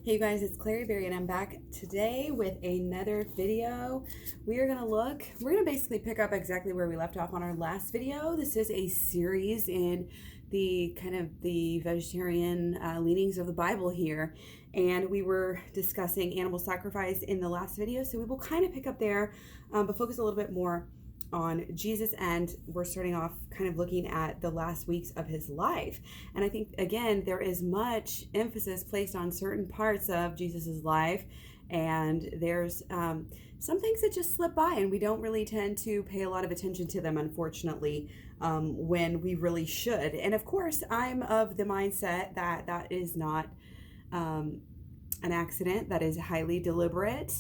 Hey you guys, it's Clary Berry and I'm back today with another video. We're gonna basically pick up exactly where we left off on our last video. This is a series in the kind of the vegetarian leanings of the Bible here. And we were discussing animal sacrifice in the last video, so we will kind of pick up there, but focus a little bit more on Jesus, and we're starting off kind of looking at the last weeks of his life. And I think again there is much emphasis placed on certain parts of Jesus's life, and there's some things that just slip by and we don't really tend to pay a lot of attention to them, unfortunately, when we really should. And of course I'm of the mindset that that is not an accident, that is highly deliberate,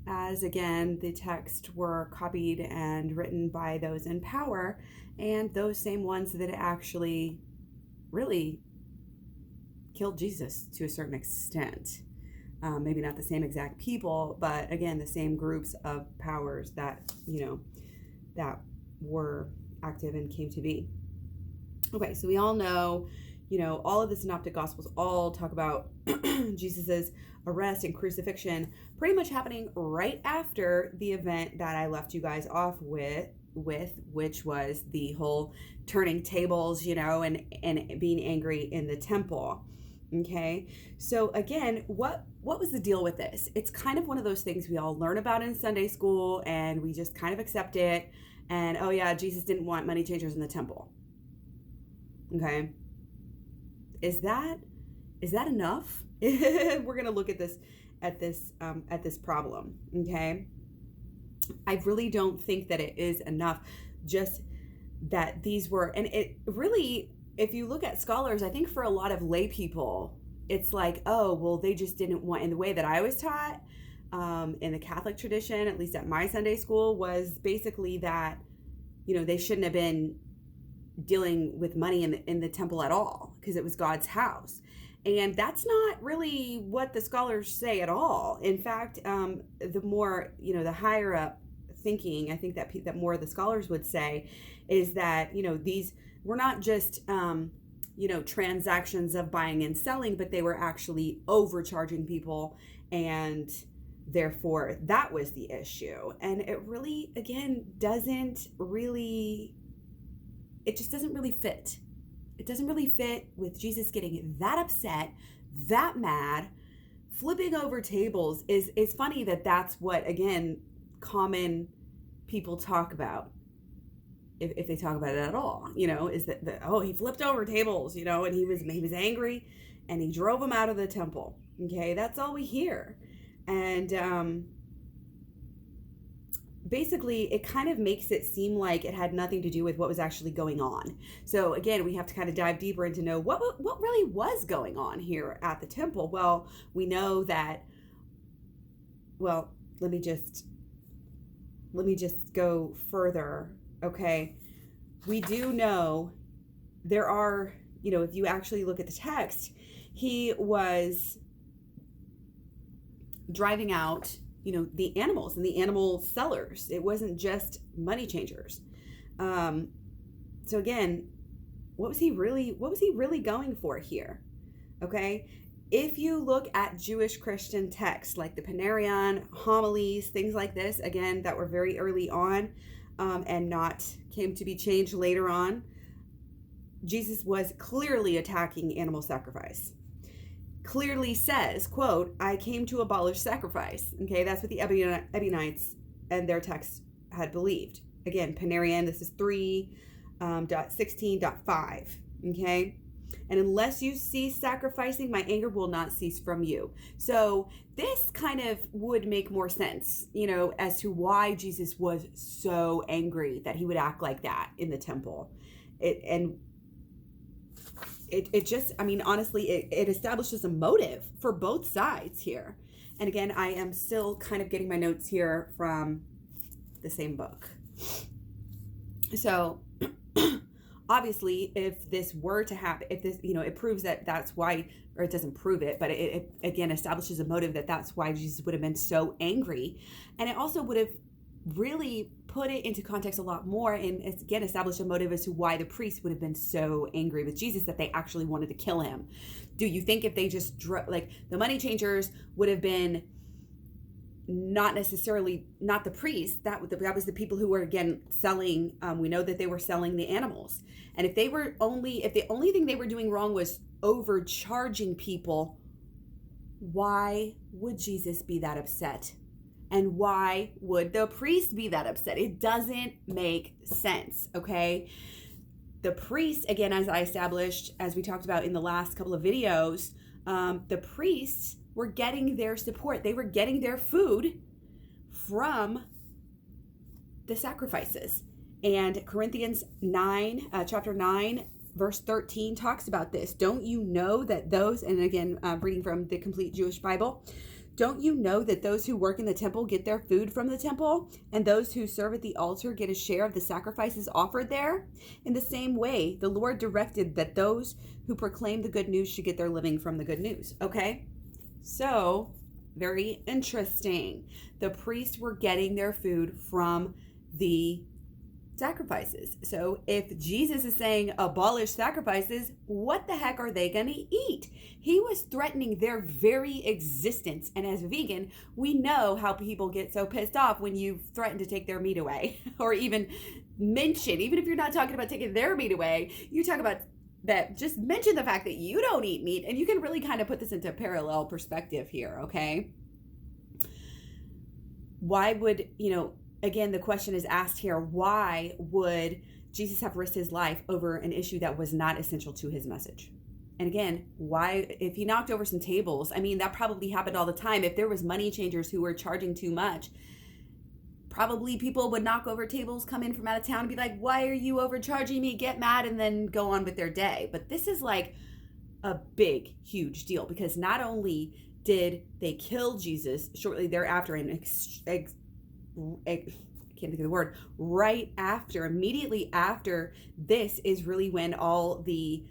as again the texts were copied and written by those in power, and those same ones that actually really killed Jesus to a certain extent. Maybe not the same exact people, but again the same groups of powers that that were active and came to be. Okay, so we all know, all of the synoptic gospels all talk about Jesus's arrest and crucifixion pretty much happening right after the event that I left you guys off with, which was the whole turning tables, and being angry in the temple. Okay, so again, what was the deal with this? It's kind of one of those things we all learn about in Sunday school and we just kind of accept it, and oh yeah, Jesus didn't want money changers in the temple. Okay, is that enough? We're gonna look at this problem. Okay, I really don't think that it is enough. Just that these were, and it really, if you look at scholars, I think for a lot of lay people, it's like, oh well, they just didn't want, in the way that I was taught in the Catholic tradition, at least at my Sunday school, was basically that they shouldn't have been dealing with money in the temple at all, because it was God's house. And that's not really what the scholars say at all. In fact, the more, the higher up thinking, I think that more the scholars would say is that, these were not just, transactions of buying and selling, but they were actually overcharging people, and therefore that was the issue. And it really, again, it just doesn't really fit. It doesn't really fit with Jesus getting that upset, that mad, flipping over tables. Is funny that that's what, again, common people talk about, if they talk about it at all, is that he flipped over tables, and he was angry and he drove them out of the temple. Okay, that's all we hear. And basically it kind of makes it seem like it had nothing to do with what was actually going on. So again, we have to kind of dive deeper into know what really was going on here at the temple. Well, we know that, well, let me just go further. Okay, we do know there are, if you actually look at the text, he was driving out the animals and the animal sellers. It wasn't just money changers. So again, what was he really going for here? Okay, if you look at Jewish Christian texts like the Panarion, homilies, things like this, again, that were very early on, and not came to be changed later on, Jesus was clearly attacking animal sacrifice. Clearly says, quote, I came to abolish sacrifice. Okay, that's what the Ebionites and their texts had believed. Again, Panarion, this is 3.16.5. Okay, and unless you cease sacrificing, my anger will not cease from you. So this kind of would make more sense, as to why Jesus was so angry that he would act like that in the temple. It just, I mean, honestly, it establishes a motive for both sides here. And again, I am still kind of getting my notes here from the same book. So obviously, if this were to happen, if this, it proves that that's why, or it doesn't prove it, but it again establishes a motive that that's why Jesus would have been so angry. And it also would have really put it into context a lot more and again establish a motive as to why the priests would have been so angry with Jesus that they actually wanted to kill him. Do you think if they just like the money changers would have been not necessarily not the priests, that was the people who were again selling, we know that they were selling the animals, and if the only thing they were doing wrong was overcharging people, why would Jesus be that upset? And why would the priest be that upset? It doesn't make sense, okay? The priests, again, as I established, as we talked about in the last couple of videos, the priests were getting their support. They were getting their food from the sacrifices. And Corinthians 9, chapter 9, verse 13 talks about this. Don't you know that those, and again, reading from the Complete Jewish Bible, don't you know that those who work in the temple get their food from the temple, and those who serve at the altar get a share of the sacrifices offered there? In the same way, the Lord directed that those who proclaim the good news should get their living from the good news. Okay? So, very interesting. The priests were getting their food from the sacrifices. So if Jesus is saying abolish sacrifices, what the heck are they going to eat? He was threatening their very existence. And as a vegan, we know how people get so pissed off when you threaten to take their meat away or even mention, even if you're not talking about taking their meat away, you talk about that, just mention the fact that you don't eat meat, and you can really kind of put this into parallel perspective here, okay? Why would, again, the question is asked here, why would Jesus have risked his life over an issue that was not essential to his message? And again, why, if he knocked over some tables, I mean, that probably happened all the time. If there was money changers who were charging too much, probably people would knock over tables, come in from out of town and be like, why are you overcharging me? Get mad, and then go on with their day. But this is like a big, huge deal, because not only did they kill Jesus shortly thereafter, and I can't think of the word, right after, immediately after this is really when all the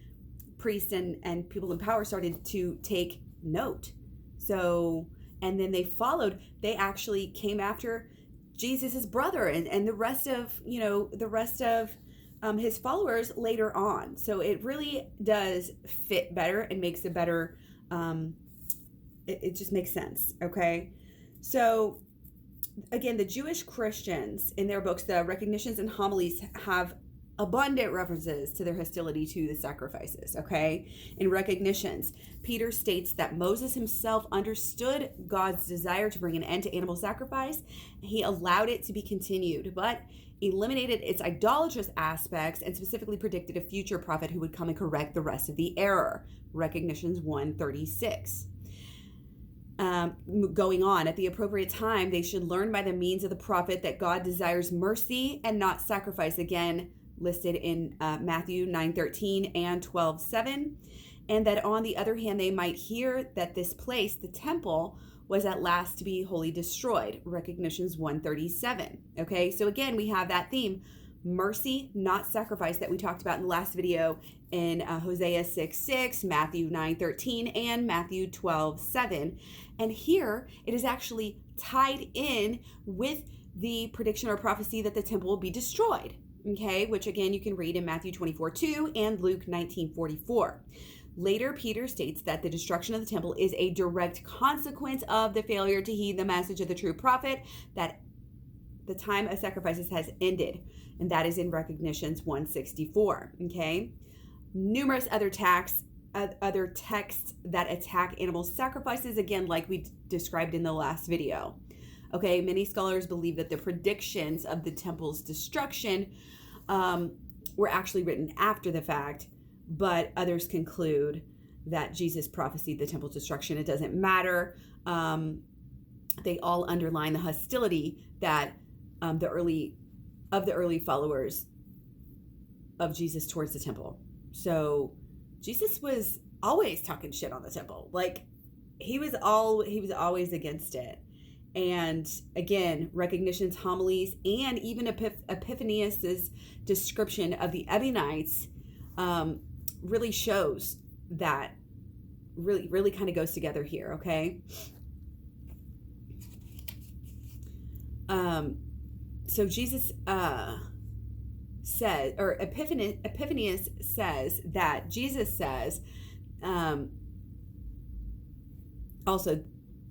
priests and people in power started to take note. So, and then they actually came after Jesus's brother and the rest of his followers later on. So it really does fit better and makes it better. It just makes sense. Okay. So again, the Jewish Christians in their books, the Recognitions and Homilies, have abundant references to their hostility to the sacrifices, okay? In Recognitions, Peter states that Moses himself understood God's desire to bring an end to animal sacrifice. He allowed it to be continued, but eliminated its idolatrous aspects and specifically predicted a future prophet who would come and correct the rest of the error. Recognitions 1:36. Going on, at the appropriate time, they should learn by the means of the prophet that God desires mercy and not sacrifice, again, listed in Matthew 9:13 and 12:7. And that on the other hand, they might hear that this place, the temple, was at last to be wholly destroyed. Recognitions 1:37. Okay, so again, we have that theme, mercy, not sacrifice, that we talked about in the last video in Hosea 6:6, Matthew 9:13, and Matthew 12:7. And here it is actually tied in with the prediction or prophecy that the temple will be destroyed. Okay, which again you can read in Matthew 24:2 and Luke 19:44. Later, Peter states that the destruction of the temple is a direct consequence of the failure to heed the message of the true prophet, that the time of sacrifices has ended. And that is in Recognitions 1:64. Okay, numerous other texts that attack animal sacrifices, again, like we described in the last video. Okay, many scholars believe that the predictions of the temple's destruction were actually written after the fact, but others conclude that Jesus prophesied the temple's destruction. It doesn't matter. They all underline the hostility that the early followers of Jesus towards the temple. So Jesus was always talking shit on the temple. Like he was always against it. And again, Recognitions, Homilies, and even Epiphanius's description of the Ebionites really shows that really kind of goes together here, okay? So Jesus says, or Epiphanius says that Jesus says, also,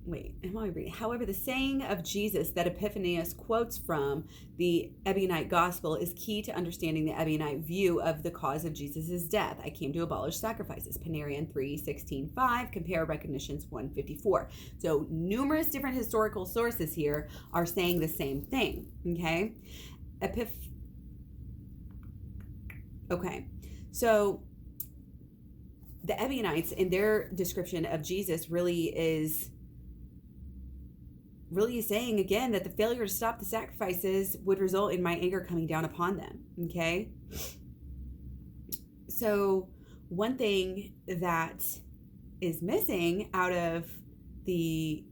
wait, am I reading? However, the saying of Jesus that Epiphanius quotes from the Ebionite gospel is key to understanding the Ebionite view of the cause of Jesus' death. I came to abolish sacrifices. Panarian 3:16-5, compare Recognitions 154. So numerous different historical sources here are saying the same thing, okay? Okay, so the Ebionites, in their description of Jesus, really is saying again that the failure to stop the sacrifices would result in my anger coming down upon them. Okay, so one thing that is missing out of the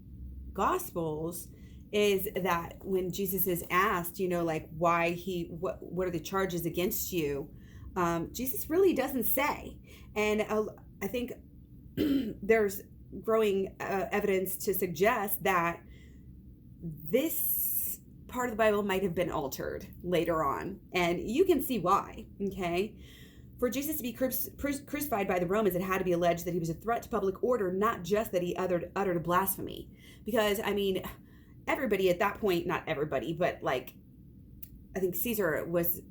Gospels is that when Jesus is asked, like why what are the charges against you, Jesus really doesn't say. And I think there's growing evidence to suggest that this part of the Bible might have been altered later on. And you can see why, okay? For Jesus to be crucified by the Romans, it had to be alleged that he was a threat to public order, not just that he uttered a blasphemy. Because, everybody at that point, not everybody, but I think Caesar was,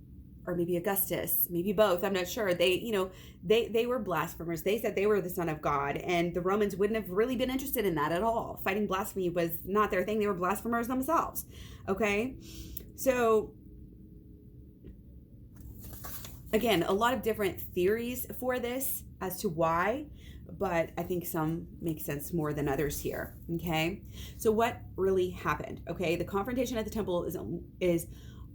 or maybe Augustus, maybe both, I'm not sure. They were blasphemers. They said they were the Son of God, and the Romans wouldn't have really been interested in that at all. Fighting blasphemy was not their thing. They were blasphemers themselves, okay? So, again, a lot of different theories for this as to why, but I think some make sense more than others here, okay? So what really happened, okay? The confrontation at the temple is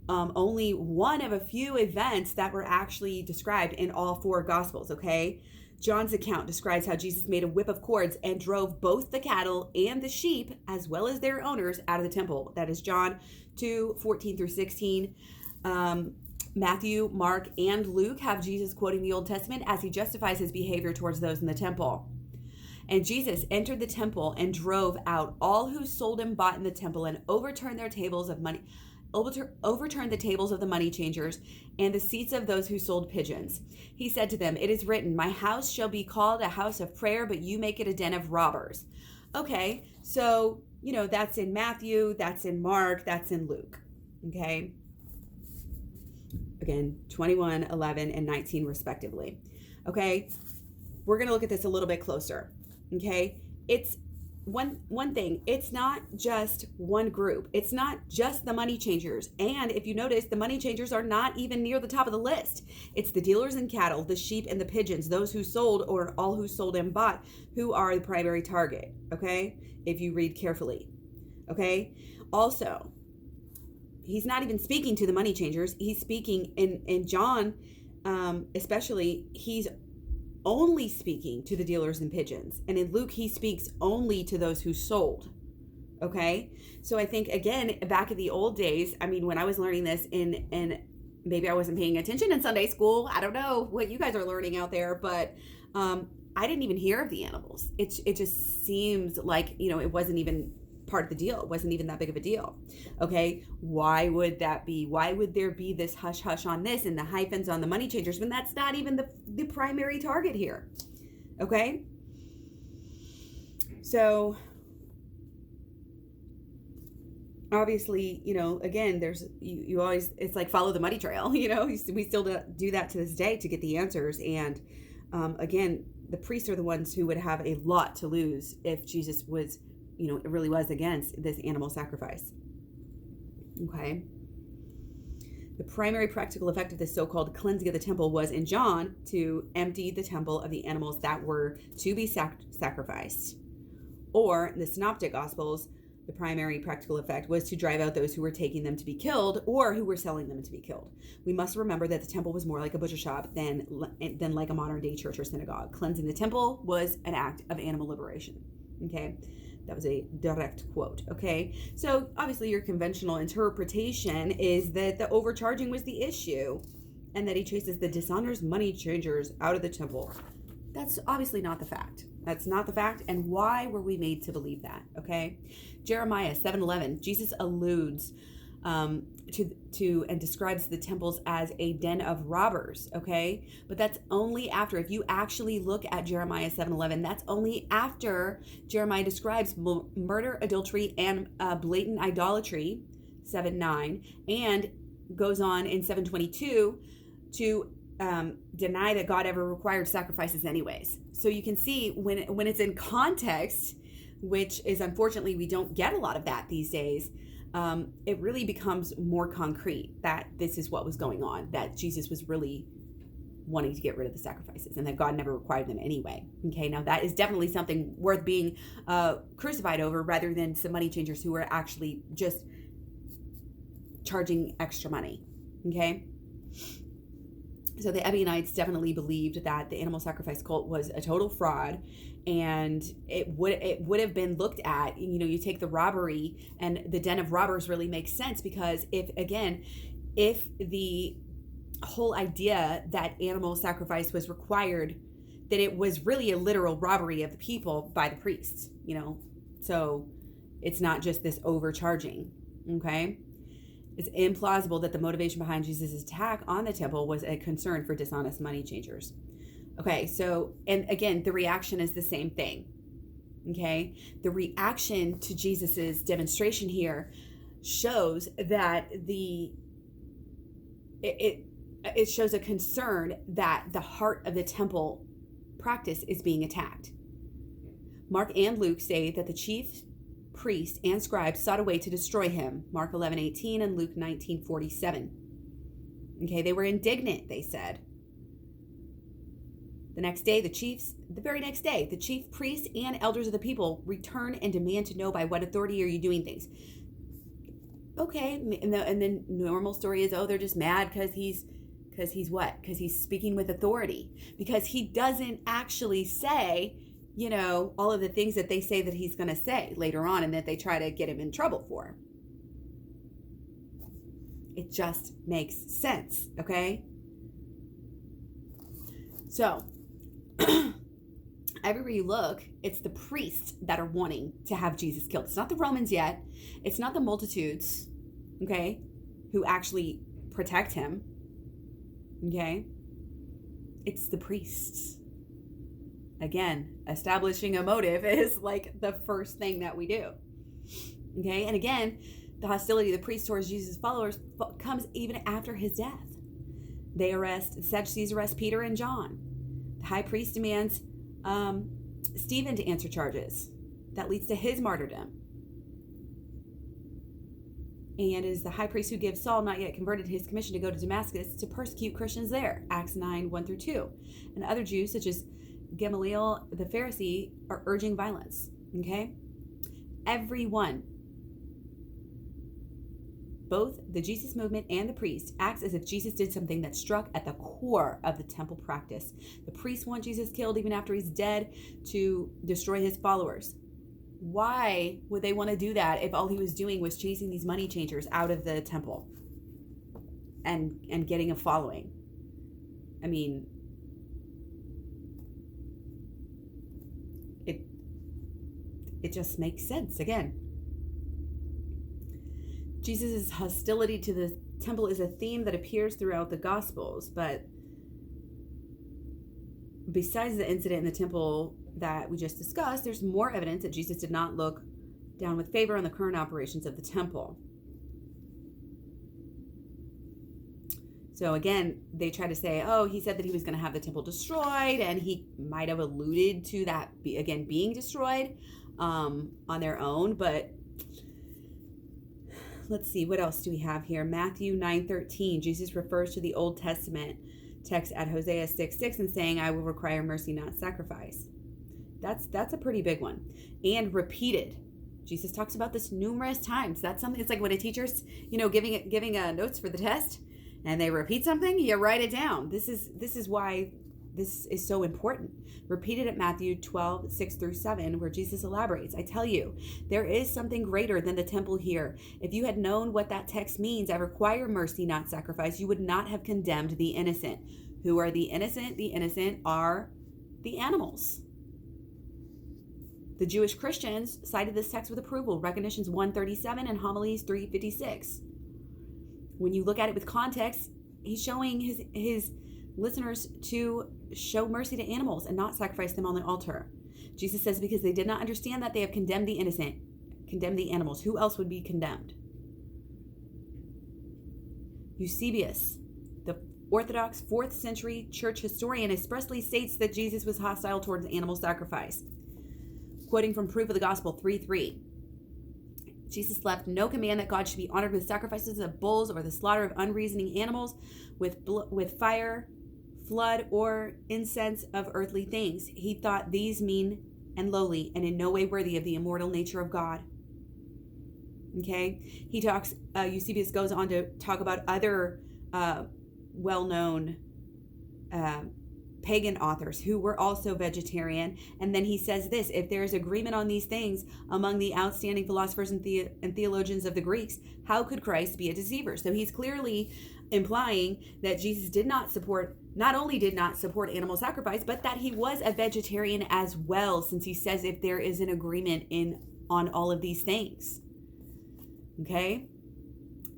only one of a few events that were actually described in all four Gospels, okay? John's account describes how Jesus made a whip of cords and drove both the cattle and the sheep, as well as their owners, out of the temple. That is John 2:14-16. Matthew, Mark, and Luke have Jesus quoting the Old Testament as he justifies his behavior towards those in the temple. And Jesus entered the temple and drove out all who sold and bought in the temple and overturned the tables of the money changers and the seats of those who sold pigeons. He said to them, "It is written, my house shall be called a house of prayer, but you make it a den of robbers." Okay, so, that's in Matthew, that's in Mark, that's in Luke, okay? Again, 21, 11, and 19 respectively. Okay, we're going to look at this a little bit closer, okay? It's one thing, it's not just one group. It's not just the money changers. And if you notice, the money changers are not even near the top of the list. It's the dealers in cattle, the sheep, and the pigeons, those who sold, or all who sold and bought, who are the primary target, okay? If you read carefully, okay? Also, he's not even speaking to the money changers. He's speaking in John, especially, he's only speaking to the dealers in pigeons. And in Luke, he speaks only to those who sold. Okay? So I think, again, back in the old days, when I was learning this and maybe I wasn't paying attention in Sunday school. I don't know what you guys are learning out there, but I didn't even hear of the animals. It just seems like, it wasn't even part of the deal. It wasn't even that big of a deal. Okay, why would that be? Why would there be this hush hush on this and the hyphens on the money changers when that's not even the primary target here? Okay, so obviously, again, there's you always, it's like follow the money trail. We still do that to this day to get the answers. And again, the priests are the ones who would have a lot to lose if Jesus was, it really was against this animal sacrifice. Okay. The primary practical effect of this so-called cleansing of the temple was in John to empty the temple of the animals that were to be sacrificed. Or in the Synoptic Gospels, the primary practical effect was to drive out those who were taking them to be killed or who were selling them to be killed. We must remember that the temple was more like a butcher shop than like a modern day church or synagogue. Cleansing the temple was an act of animal liberation. Okay. That was a direct quote, okay? So obviously your conventional interpretation is that the overcharging was the issue and that he chases the dishonest money changers out of the temple. That's obviously not the fact. That's not the fact. And why were we made to believe that, okay? Jeremiah 7:11, Jesus alludes and describes the temples as a den of robbers. Okay, but that's only after, if you actually look at Jeremiah 7:11, that's only after Jeremiah describes murder, adultery, and blatant idolatry, 7:9, and goes on in 7:22 to deny that God ever required sacrifices anyways. So you can see when it's in context, which is unfortunately we don't get a lot of that these days, it really becomes more concrete that this is what was going on, that Jesus was really wanting to get rid of the sacrifices and that God never required them anyway. Okay, now that is definitely something worth being crucified over, rather than some money changers who are actually just charging extra money. Okay, so the Ebionites definitely believed that the animal sacrifice cult was a total fraud, and it would have been looked at. You know, you take the robbery, and the den of robbers really makes sense, because if the whole idea that animal sacrifice was required, then it was really a literal robbery of the people by the priests. You know, so it's not just this overcharging. Okay. It's implausible that the motivation behind Jesus' attack on the temple was a concern for dishonest money changers. Okay, so, and again, the reaction is the same thing. Okay, the reaction to Jesus's demonstration here shows that it shows a concern that the heart of the temple practice is being attacked. Mark and Luke say that the chief priests and scribes sought a way to destroy him, Mark 11:18 and Luke 19:47. Okay, they were indignant, they said. The very next day, the chief priests and elders of the people return and demand to know, by what authority are you doing things? Okay, and the normal story is, oh, they're just mad because he's what? Because he's speaking with authority. Because he doesn't actually say, you know, all of the things that they say that he's going to say later on, and that they try to get him in trouble for. It just makes sense, okay? So, everywhere you look, it's the priests that are wanting to have Jesus killed. It's not the Romans yet. It's not the multitudes, okay, who actually protect him, okay? It's the priests. Again, establishing a motive is like the first thing that we do. Okay, and again, the hostility of the priests towards Jesus' followers comes even after his death. The Sadducees arrest Peter and John. The high priest demands Stephen to answer charges. That leads to his martyrdom. And it is the high priest who gives Saul, not yet converted, his commission to go to Damascus to persecute Christians there, Acts 9:1-2. And other Jews, such as Gamaliel the Pharisee, are urging violence. Okay, everyone, both the Jesus movement and the priest, acts as if Jesus did something that struck at the core of the temple practice. The priests want Jesus killed even after he's dead to destroy his followers. Why would they want to do that if all he was doing was chasing these money changers out of the temple and getting a following? I mean, it just makes sense. Again, Jesus' hostility to the temple is a theme that appears throughout the Gospels, but besides the incident in the temple that we just discussed, there's more evidence that Jesus did not look down with favor on the current operations of the temple. So again, they try to say, oh, he said that he was going to have the temple destroyed, and he might have alluded to that, being destroyed on their own. But let's see, what else do we have here? Matthew 9:13, Jesus refers to the Old Testament text at Hosea 6:6 and saying, I will require mercy, not sacrifice. That's a pretty big one. And repeated. Jesus talks about this numerous times. That's something, it's like when a teacher's, giving notes for the test, and they repeat something, you write it down. This is why this is so important. Repeated at Matthew 12:6-7, where Jesus elaborates. I tell you, there is something greater than the temple here. If you had known what that text means, I require mercy, not sacrifice, you would not have condemned the innocent. Who are the innocent? The innocent are the animals. The Jewish Christians cited this text with approval, Recognitions 137 and Homilies 356. when you look at it with context, he's showing his listeners to show mercy to animals and not sacrifice them on the altar. Jesus says, because they did not understand that they have condemned the innocent, condemned the animals. Who else would be condemned? Eusebius, the Orthodox 4th century church historian, expressly states that Jesus was hostile towards animal sacrifice. Quoting from Proof of the Gospel 3:3. Jesus left no command that God should be honored with sacrifices of bulls or the slaughter of unreasoning animals with fire, flood, or incense of earthly things. He thought these mean and lowly and in no way worthy of the immortal nature of God. Okay? He talks, Eusebius goes on to talk about other well-known pagan authors who were also vegetarian. And then he says this: if there is agreement on these things among the outstanding philosophers and theologians of the Greeks, how could Christ be a deceiver? So he's clearly implying that Jesus not only did not support animal sacrifice, but that he was a vegetarian as well, since he says if there is an agreement on all of these things. Okay?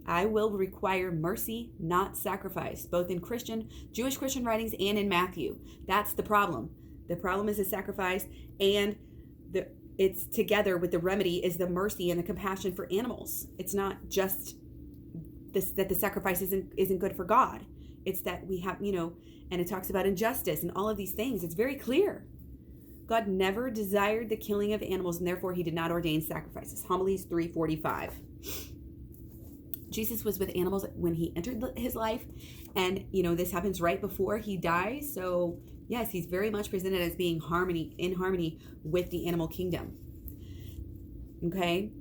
I will require mercy, not sacrifice, both in Jewish Christian writings and in Matthew. That's the problem. The problem is the sacrifice, and it's together with the remedy is the mercy and the compassion for animals. It's not just that the sacrifice isn't good for God. It's that we have, and it talks about injustice and all of these things. It's very clear. God never desired the killing of animals, and therefore he did not ordain sacrifices. Homilies 3:45. Jesus was with animals when he entered his life, and this happens right before he dies. So yes, he's very much presented as being in harmony with the animal kingdom. Okay?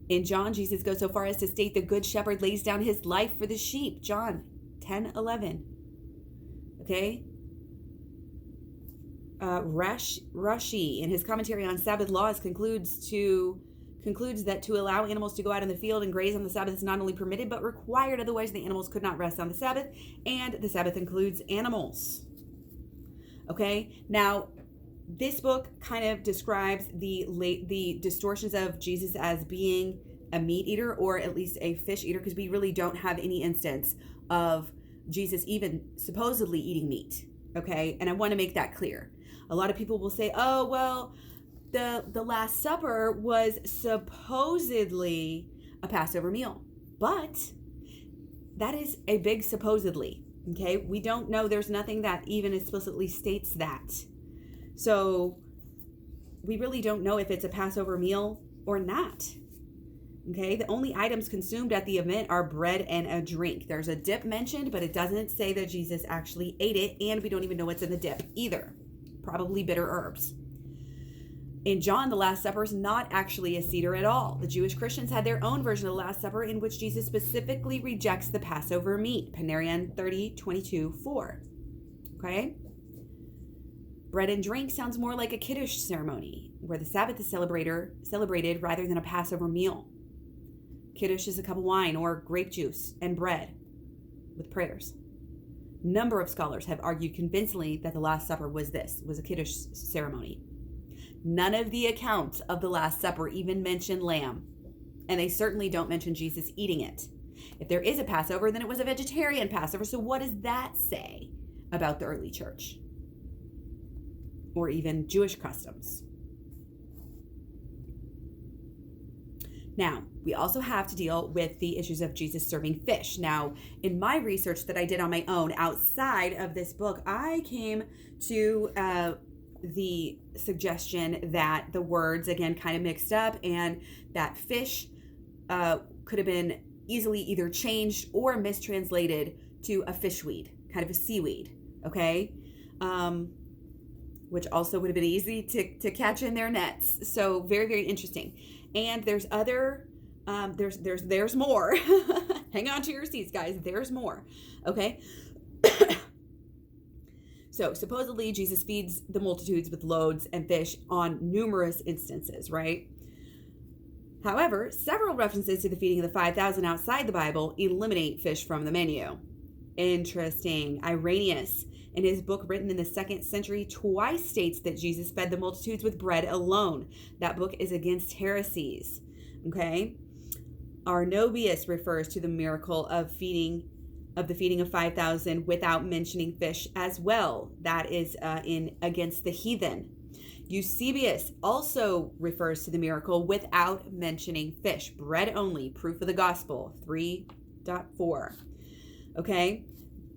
In John, Jesus goes so far as to state the good shepherd lays down his life for the sheep. John 10:11. Okay? Rashi, in his commentary on Sabbath laws, concludes that to allow animals to go out in the field and graze on the Sabbath is not only permitted but required, otherwise the animals could not rest on the Sabbath, and the Sabbath includes animals. Okay, now this book kind of describes the distortions of Jesus as being a meat eater, or at least a fish eater, because we really don't have any instance of Jesus even supposedly eating meat. Okay, and I want to make that clear. A lot of people will say, oh, well, the Last Supper was supposedly a Passover meal, but that is a big supposedly. Okay, we don't know. There's nothing that even explicitly states that. So we really don't know if it's a Passover meal or not. Okay, the only items consumed at the event are bread and a drink. There's a dip mentioned, but it doesn't say that Jesus actually ate it, and we don't even know what's in the dip either. Probably bitter herbs. In John, the Last Supper is not actually a Seder at all. The Jewish Christians had their own version of the Last Supper in which Jesus specifically rejects the Passover meat. Panarion 30:22-4. Okay? Bread and drink sounds more like a Kiddush ceremony, where the Sabbath is celebrated rather than a Passover meal. Kiddush is a cup of wine or grape juice and bread with prayers. Number of scholars have argued convincingly that the Last Supper was a Kiddush ceremony. None of the accounts of the Last Supper even mention lamb, and they certainly don't mention Jesus eating it. If there is a Passover, then it was a vegetarian Passover, so what does that say about the early church? Or even Jewish customs? Now, we also have to deal with the issues of Jesus serving fish. Now, in my research that I did on my own outside of this book, I came to the suggestion that the words, again, kind of mixed up, and that fish could have been easily either changed or mistranslated to a fishweed, kind of a seaweed, okay? Which also would have been easy to catch in their nets. So very, very interesting. And there's other, there's more. Hang on to your seats, guys. There's more, okay? So supposedly Jesus feeds the multitudes with loaves and fish on numerous instances, right? However, several references to the feeding of the 5,000 outside the Bible eliminate fish from the menu. Interesting. Irenaeus, in his book written in the 2nd century, twice states that Jesus fed the multitudes with bread alone. That book is against heresies. Okay? Arnobius refers to the miracle of the feeding of 5,000 without mentioning fish as well. That is in Against the Heathen. Eusebius also refers to the miracle without mentioning fish. Bread only, proof of the gospel, 3.4. Okay?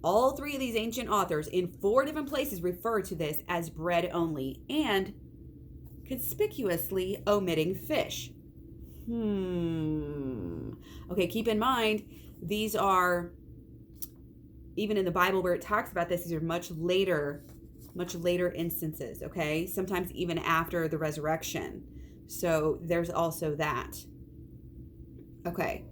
All three of these ancient authors in 4 different places refer to this as bread only and conspicuously omitting fish. Okay, keep in mind, these are, even in the Bible where it talks about this, these are much later instances, okay? Sometimes even after the resurrection. So there's also that. Okay.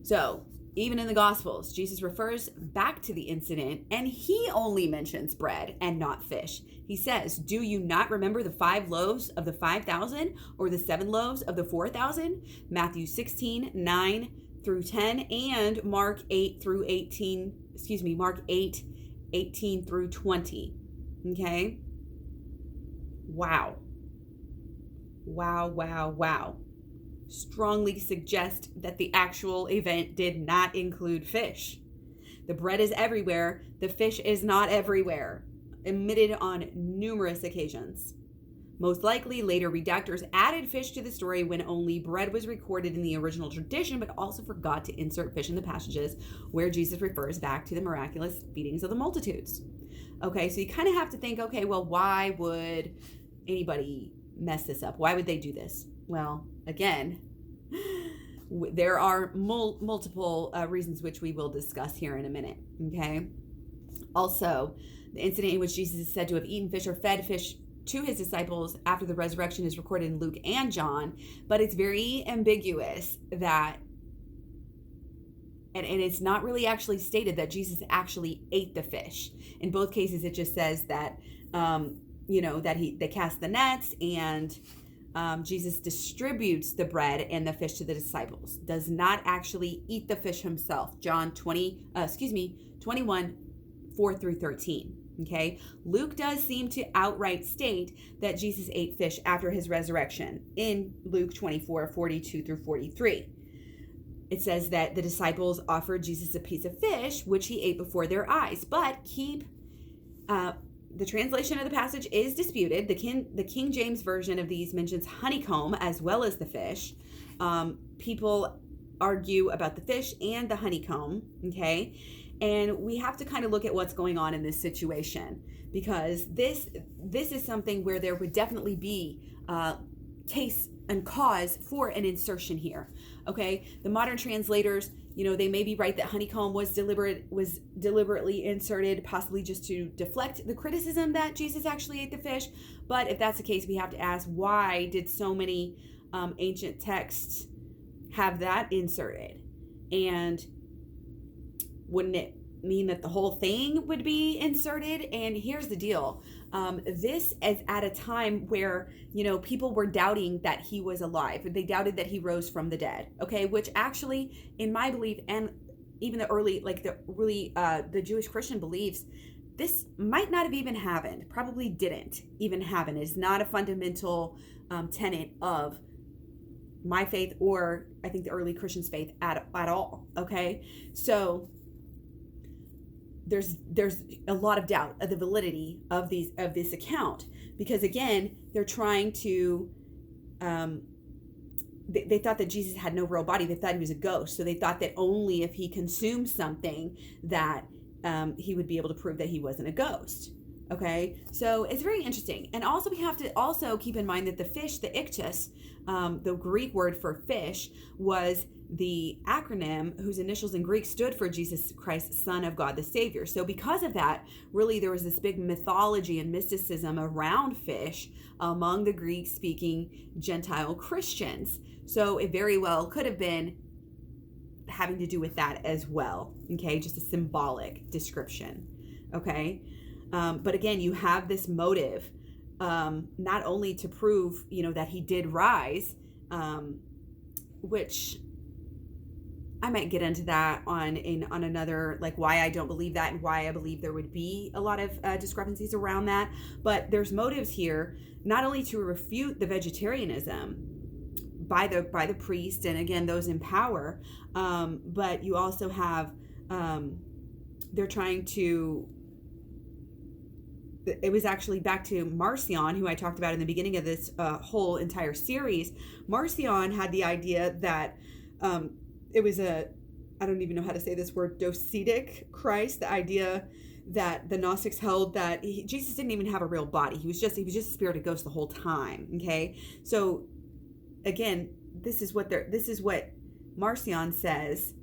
So even in the Gospels, Jesus refers back to the incident and he only mentions bread and not fish. He says, "Do you not remember the 5 loaves of the 5,000 or the 7 loaves of the 4,000? Matthew 16, 9 through 10 and Mark 8, 18 through 20. Okay? Wow. Strongly suggest that the actual event did not include fish. The bread is everywhere. The fish is not everywhere. Omitted on numerous occasions. Most likely, later redactors added fish to the story when only bread was recorded in the original tradition, but also forgot to insert fish in the passages where Jesus refers back to the miraculous feedings of the multitudes. Okay, so you kind of have to think, okay, well, why would anybody mess this up? Why would they do this? Well, again, there are multiple reasons which we will discuss here in a minute, okay? Also, the incident in which Jesus is said to have eaten fish or fed fish to his disciples after the resurrection is recorded in Luke and John, but it's very ambiguous that, and it's not really actually stated that Jesus actually ate the fish. In both cases, it just says that, that they cast the nets and Jesus distributes the bread and the fish to the disciples. Does not actually eat the fish himself. John 21, 4 through 13. Okay, Luke does seem to outright state that Jesus ate fish after his resurrection in Luke 24, 42 through 43. It says that the disciples offered Jesus a piece of fish, which he ate before their eyes. But the translation of the passage is disputed. The King James version of these mentions honeycomb as well as the fish. People argue about the fish and the honeycomb, okay? And we have to kind of look at what's going on in this situation, because this is something where there would definitely be case and cause for an insertion here. Okay, the modern translators, they may be right that honeycomb was deliberately inserted, possibly just to deflect the criticism that Jesus actually ate the fish. But if that's the case, we have to ask, why did so many ancient texts have that inserted? And wouldn't it mean that the whole thing would be inserted? And here's the deal. This is at a time where, people were doubting that he was alive. They doubted that he rose from the dead. Okay, which actually, in my belief, and even the Jewish Christian beliefs, this might not have even happened. Probably didn't even happen. It's not a fundamental tenet of my faith, or I think the early Christians' faith at all. Okay, so there's a lot of doubt of the validity of this account, because again, they're trying to they thought that Jesus had no real body. They thought he was a ghost. So they thought that only if he consumed something that he would be able to prove that he wasn't a ghost. Okay, so it's very interesting. And also we have to also keep in mind that the fish, the ichthys, the Greek word for fish, was the acronym whose initials in Greek stood for Jesus Christ, Son of God the Savior. So because of that, really there was this big mythology and mysticism around fish among the Greek-speaking Gentile Christians. So it very well could have been having to do with that as well. Okay, just a symbolic description. Okay. But again, you have this motive, not only to prove, that he did rise, which I might get into that on another, like why I don't believe that and why I believe there would be a lot of discrepancies around that. But there's motives here, not only to refute the vegetarianism, by the priest, and again, those in power. But you also have, they're trying to, it was actually back to Marcion, who I talked about in the beginning of this whole entire series. Marcion had the idea that it was I don't even know how to say this word, docetic Christ, the idea that the Gnostics held that Jesus didn't even have a real body. He was just a spirit of ghost the whole time. Okay. So again, this is what Marcion says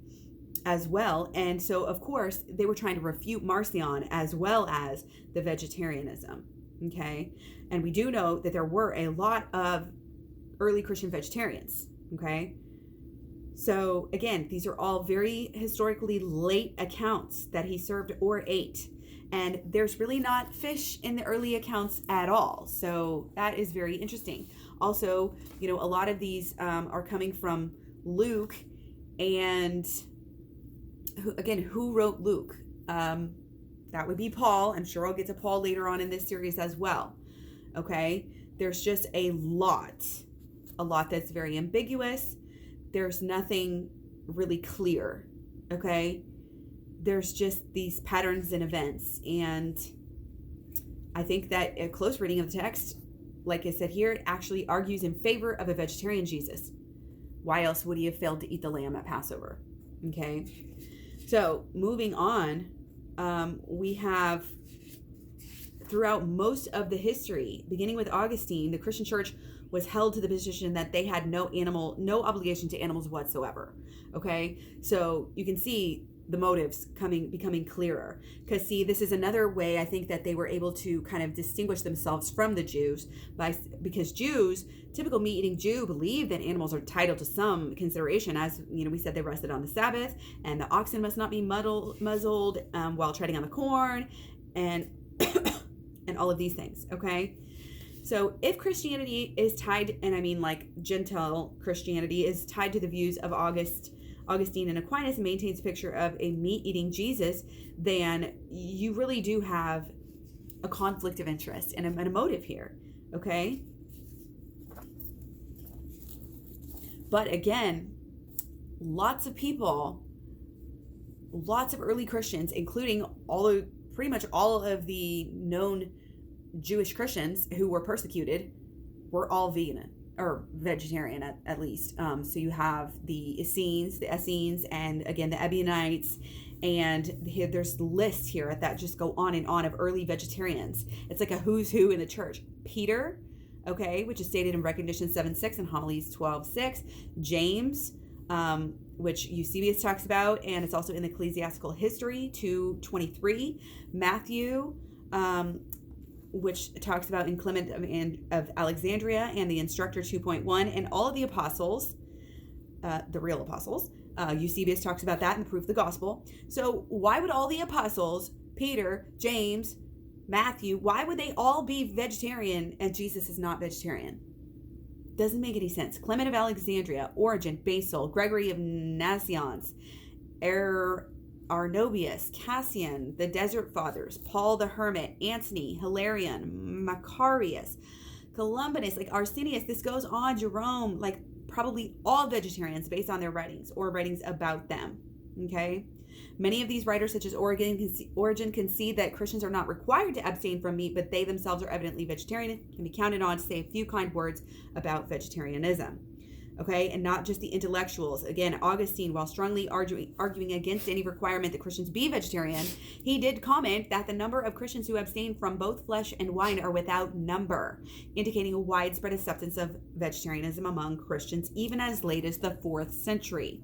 as well. And so of course they were trying to refute Marcion as well as the vegetarianism. Okay. And we do know that there were a lot of early Christian vegetarians. Okay. So again, these are all very historically late accounts that he served or ate. And there's really not fish in the early accounts at all. So that is very interesting. Also, a lot of these are coming from Luke. And who wrote Luke? That would be Paul. I'm sure I'll get to Paul later on in this series as well. Okay. There's just a lot that's very ambiguous. There's nothing really clear. Okay. There's just these patterns and events. And I think that a close reading of the text, like I said here, it actually argues in favor of a vegetarian Jesus. Why else would he have failed to eat the lamb at Passover? Okay. So moving on, we have throughout most of the history, beginning with Augustine, the Christian church was held to the position that they had no obligation to animals whatsoever. Okay. So you can see the motives becoming clearer, because this is another way I think that they were able to kind of distinguish themselves from the Jews because Jews, typical meat-eating Jew, believe that animals are entitled to some consideration. As we said, they rested on the Sabbath, and the oxen must not be muzzled while treading on the corn, and and all of these things. Okay. So if Christianity is tied, and I mean like Gentile Christianity is tied to the views of Augustine and Aquinas, and maintains a picture of a meat-eating Jesus, then you really do have a conflict of interest and a motive here. Okay. But again, lots of people, lots of early Christians, including pretty much all of the known Jewish Christians who were persecuted, were all vegan or vegetarian at least. So you have the Essenes, and again the Ebionites, and there's lists here that just go on and on of early vegetarians. It's like a who's who in the church. Peter, okay, which is stated in Recognition 7:6 and Homilies 12:6. James, which Eusebius talks about, and it's also in the Ecclesiastical History 2:23. Matthew, which talks about in Clement of Alexandria, and the Instructor 2.1, and all of the apostles, the real apostles. Eusebius talks about that in the Proof of the Gospel. So why would all the apostles, Peter, James, Matthew, why would they all be vegetarian and Jesus is not vegetarian? Doesn't make any sense. Clement of Alexandria, Origen, Basil, Gregory of Nazianzus, Arnobius, Cassian, the Desert Fathers, Paul the Hermit, Antony, Hilarion, Macarius, Columbanus, like Arsenius, this goes on, Jerome, like probably all vegetarians based on their writings or writings about them. Okay. Many of these writers, such as Origen, concede that Christians are not required to abstain from meat, but they themselves are evidently vegetarian, can be counted on to say a few kind words about vegetarianism. Okay, and not just the intellectuals. Again, Augustine, while strongly arguing against any requirement that Christians be vegetarian, he did comment that the number of Christians who abstain from both flesh and wine are without number, indicating a widespread acceptance of vegetarianism among Christians even as late as the 4th century.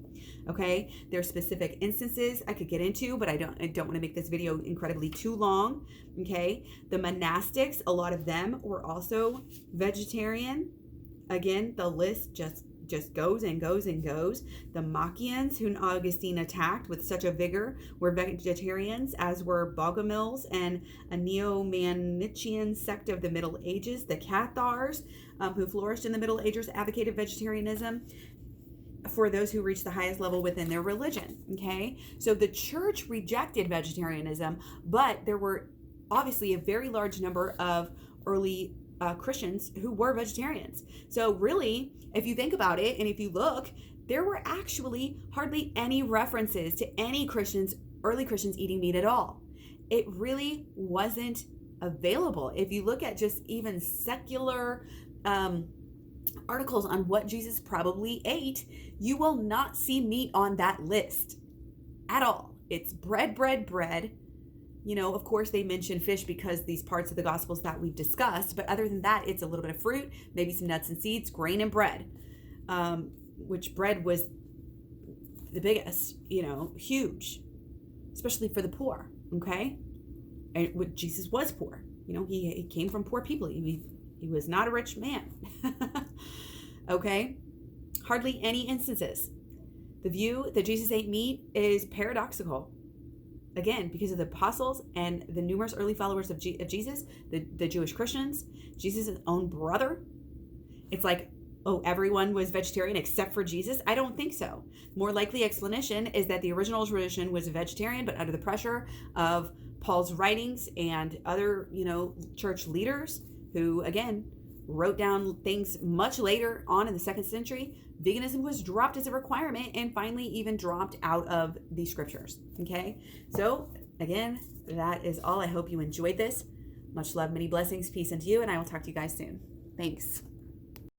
Okay, there are specific instances I could get into, but I don't want to make this video incredibly too long. Okay, the monastics, a lot of them were also vegetarian. Again, the list just goes and goes and goes. The Maccabees, whom Augustine attacked with such a vigor, were vegetarians, as were Bogomils and a Neo-Manichean sect of the Middle Ages. The Cathars, who flourished in the Middle Ages, advocated vegetarianism for those who reached the highest level within their religion. Okay, so the church rejected vegetarianism, but there were obviously a very large number of early Christians who were vegetarians. So really, if you think about it and if you look, there were actually hardly any references to any Christians, early Christians eating meat at all. It really wasn't available. If you look at just even secular articles on what Jesus probably ate, you will not see meat on that list at all. It's bread, bread, bread. You know, of course, they mention fish because these parts of the Gospels that we've discussed. But other than that, it's a little bit of fruit, maybe some nuts and seeds, grain and bread, which bread was the biggest, huge, especially for the poor, okay? And Jesus was poor. He came from poor people. He was not a rich man, okay? Hardly any instances. The view that Jesus ate meat is paradoxical. Again, because of the apostles and the numerous early followers of Jesus, the Jewish Christians, Jesus' own brother. It's like, oh, everyone was vegetarian except for Jesus? I don't think so. More likely explanation is that the original tradition was vegetarian, but under the pressure of Paul's writings and other, church leaders who, again, wrote down things much later on in the 2nd century, veganism was dropped as a requirement and finally even dropped out of the scriptures. Okay, so again, that is all. I hope you enjoyed this. Much love, many blessings, peace unto you, and I will talk to you guys soon. Thanks.